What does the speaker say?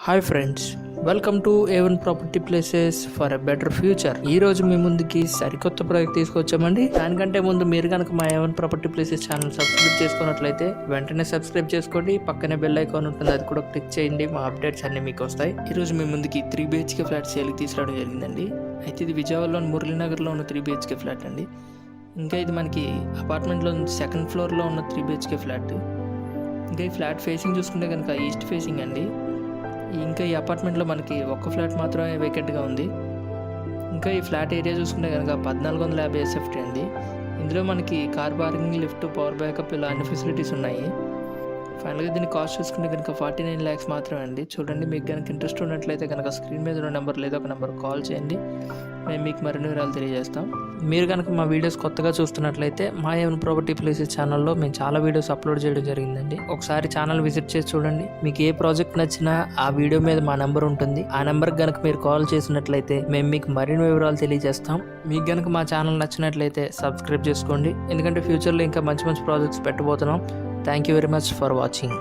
Hi friends, welcome to A1 property places for a better future. ఈ రోజు మీ ముందుకి సరికొత్త ప్రాజెక్ట్ తీసుకొచ్చామండి. దానికంటే ముందు మీరు కనుక మా A1 property places channel subscribe చేసుకున్నట్లయితే వెంటనే సబ్స్క్రైబ్ చేసుకోండి. పక్కనే బెల్ ఐకాన్ ఉంటుంది, అది కూడా క్లిక్ చేయండి. మా అప్డేట్స్ అన్ని మీకు వస్తాయి. ఈ రోజు మీ ముందుకి 3 BHK ఫ్లాట్ సేల్కి తీసుకురావడం జరిగిందండి. అయితే ఇది విజయవాడలోని మురళీనగర్లో ఉన్న 3 BHK ఫ్లాట్ అండి. ఇంకా ఇది మనకి అపార్ట్మెంట్లో 2nd ఫ్లోర్లో ఉన్న 3 BHK ఫ్లాట్. ఇంకా ఈ ఫ్లాట్ ఫేసింగ్ చూసుకుంటే కనుక ఈస్ట్ ఫేసింగ్ అండి. ఇంకా ఈ అపార్ట్మెంట్లో మనకి ఒక్క ఫ్లాట్ మాత్రమే వేకెంట్గా ఉంది. ఇంకా ఈ ఫ్లాట్ ఏరియా చూసుకుంటే కనుక 1450 SFT అండి. ఇందులో మనకి car parking, lift, power backup ఇలా అన్ని ఫెసిలిటీస్ ఉన్నాయి. ఫైనల్గా దీని కాస్ట్ చూసుకుంటే కనుక 49 lakhs మాత్రమే అండి. చూడండి, మీకు కనుక ఇంట్రెస్ట్ ఉన్నట్లయితే కనుక స్క్రీన్ మీద ఉన్న నెంబర్ లేదా ఒక నెంబర్ కాల్ చేయండి. మేము మీకు మరిన్ని వివరాలు తెలియజేస్తాం. మీరు కనుక మా వీడియోస్ కొత్తగా చూస్తున్నట్లయితే మా ఏవన్ ప్రాపర్టీ ప్లేసెస్ ఛానల్లో మేము చాలా వీడియోస్ అప్లోడ్ చేయడం జరిగిందండి. ఒకసారి ఛానల్ విజిట్ చేసి చూడండి. మీకు ఏ ప్రాజెక్ట్ నచ్చినా ఆ వీడియో మీద మా నెంబర్ ఉంటుంది. ఆ నెంబర్కి కనుక మీరు కాల్ చేసినట్లయితే మేము మీకు మరిన్ని వివరాలు తెలియజేస్తాం. మీకు కనుక మా ఛానల్ నచ్చినట్లయితే సబ్స్క్రైబ్ చేసుకోండి, ఎందుకంటే ఫ్యూచర్లో ఇంకా మంచి మంచి projects పెట్టబోతున్నాం. Thank you very much for watching.